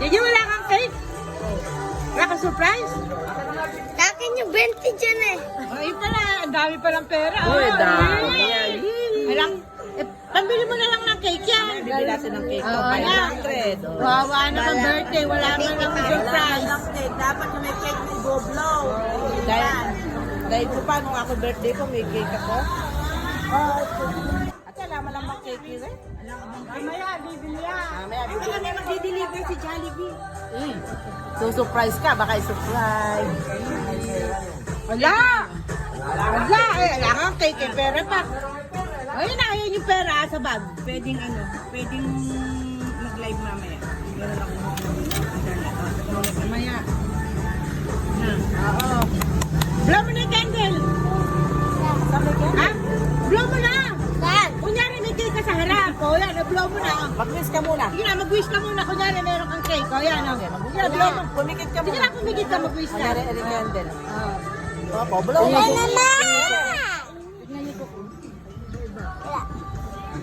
Gigi, wala kang cake? Wala kang surprise? Sa akin yung 20 dyan eh. Ay pala, ang dami palang pera. Uy, dami. Alang, pambili mo na lang ng cake yan. Bibili natin ng cake ko, Oo, 500. Oh. Wawa naman birthday, wala man lang surprise. Dapat yung may cake may go-blow. Dahil ko pa, nung ako birthday ko, may cake ako. At alam mo lang bang cake yun eh? Mamaya, bibili yan. Mamaya, Ay, wala may magdi-deliver si Jollibee. So-surprise ka, baka i-surprise. Wala! Wala! Eh, wala kang cake eh, pera pa. Ayun na, ayun yung pera sa bag. Pwedeng mag-live mamaya. Meron ako Mamaya. Oo. Blow mo na yung candle. Ha? Blow mo na. Saan? Kunyari may cake ka sa harap. O yan, blow mo na. Mag-wish ka muna. Sige na, mag-wish ka muna. Kunyari meron kang cake. O yan, o. Yan, blow mo. Pumikit ka Sige muna. na, kumigit ka, mag-wish ka. Kunyari, eling candle. Oo. Opo, blow mo. Ay, naman!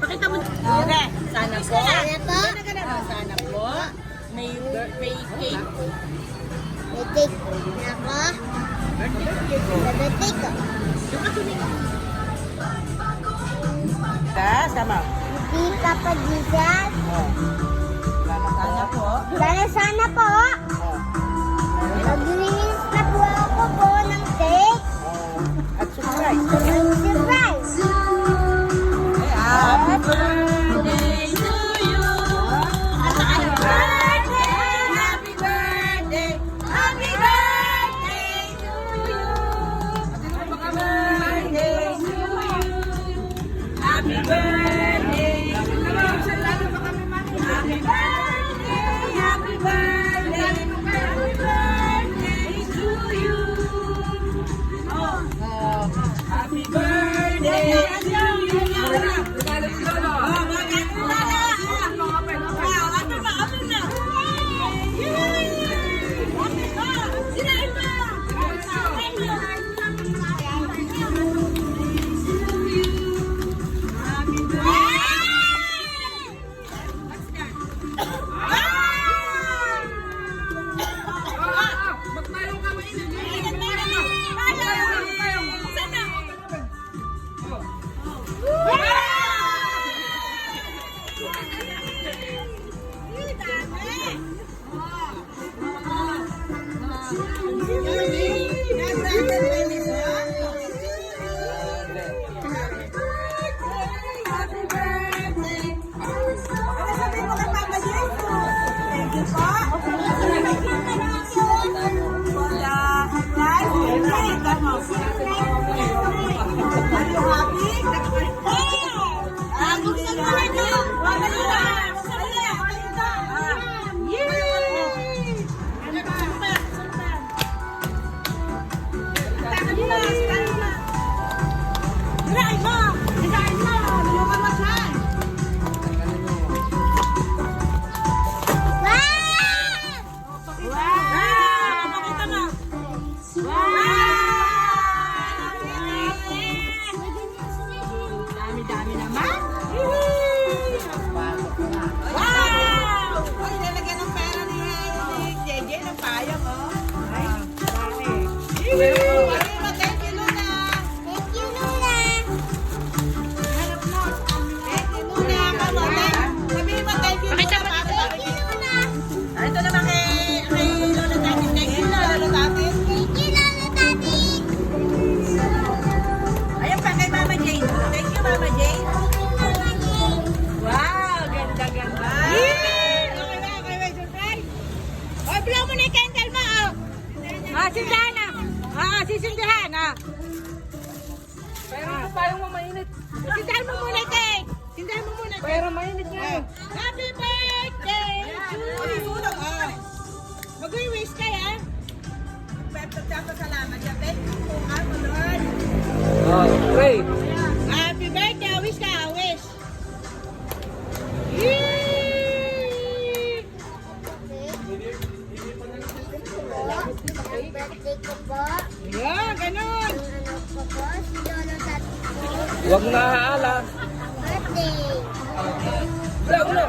Pakita mo. Okay, sana po. Sana po. Sana po. May birthday cake. May cake na ako. Birthday ko. Sama. Hindi ka pa dyan. Sana po. Sana po. Mag-release na po ako po ng cake. At surprise. Surprise! Happy birthday to you. Happy birthday! Happy birthday. Happy birthday to you! Happy birthday to you. Happy birthday. Happy birthday. Happy birthday. Happy birthday to you. Happy birthday to you. Dami-dami naman. Ay, nalagyan ng pera ni JJ ng payang, oh. Ay, dami. Thank you, Luna. Thank you, Luna! Thank you, Luna. Mama, sabihin mo thank you, Luna. Thank you, Luna! Ito naman kay Lola Tati. Thank you, Lola Tati. Thank you, Lolo Tati! Ayan pa kay Mama Jane. Thank you, Mama Jane. Wow, ganda-ganda. Okay ba? Okay ba? Surprise? O, blow mo na yung candle mo, o. Sindahan na. Sisindahan, o. Pero ito pa yung mainit. Sindahan mo muna yung cake. Sindahan mo muna. Pero mainit nga. Happy birthday to you. Mag-wish ka, ha? Salamat. Thank you po, Lord. Pray. Happy birthday. Wish ka, wish. Yay! Birthday ko po. Yeah, ganun. Ang ano ko po, si Lolo Tati po. Huwag na aala. Birthday. Blow, blow.